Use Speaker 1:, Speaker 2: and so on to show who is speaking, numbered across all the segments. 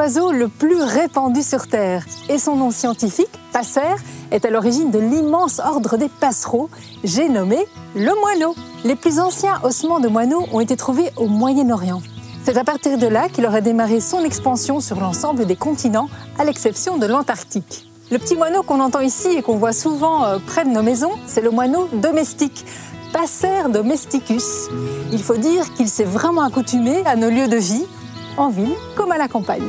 Speaker 1: l'oiseau le plus répandu sur Terre et son nom scientifique, passer, est à l'origine de l'immense ordre des passereaux, j'ai nommé le moineau. Les plus anciens ossements de moineaux ont été trouvés au Moyen-Orient. C'est à partir de là qu'il aurait démarré son expansion sur l'ensemble des continents, à l'exception de l'Antarctique. Le petit moineau qu'on entend ici et qu'on voit souvent près de nos maisons, c'est le moineau domestique, Passer domesticus. Il faut dire qu'il s'est vraiment accoutumé à nos lieux de vie, en ville comme à la campagne.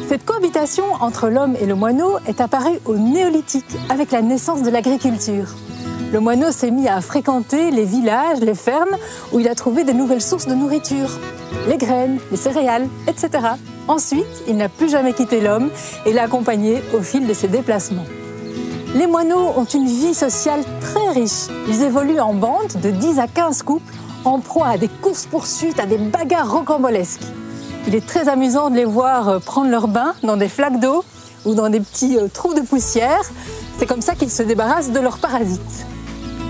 Speaker 1: Cette cohabitation entre l'homme et le moineau est apparue au Néolithique avec la naissance de l'agriculture. Le moineau s'est mis à fréquenter les villages, les fermes, où il a trouvé de nouvelles sources de nourriture, les graines, les céréales, etc. Ensuite, il n'a plus jamais quitté l'homme et l'a accompagné au fil de ses déplacements. Les moineaux ont une vie sociale très riche. Ils évoluent en bandes de 10 à 15 couples, en proie à des courses-poursuites, à des bagarres rocambolesques. Il est très amusant de les voir prendre leur bain dans des flaques d'eau ou dans des petits trous de poussière. C'est comme ça qu'ils se débarrassent de leurs parasites.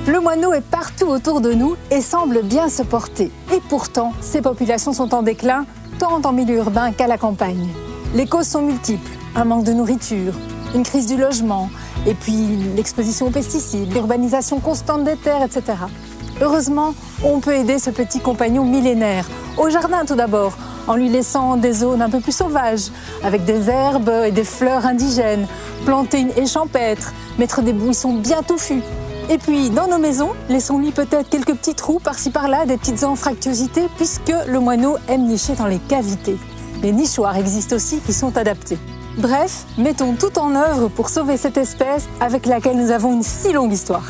Speaker 1: Le moineau est partout autour de nous et semble bien se porter. Et pourtant, ces populations sont en déclin, tant en milieu urbain qu'à la campagne. Les causes sont multiples. Un manque de nourriture, une crise du logement, et puis l'exposition aux pesticides, l'urbanisation constante des terres, etc. Heureusement, on peut aider ce petit compagnon millénaire. Au jardin tout d'abord, en lui laissant des zones un peu plus sauvages, avec des herbes et des fleurs indigènes, planter une haie champêtre, mettre des buissons bien touffus. Et puis, dans nos maisons, laissons-lui peut-être quelques petits trous par-ci par-là, des petites anfractuosités, puisque le moineau aime nicher dans les cavités. Les nichoirs existent aussi qui sont adaptés. Bref, mettons tout en œuvre pour sauver cette espèce avec laquelle nous avons une si longue histoire.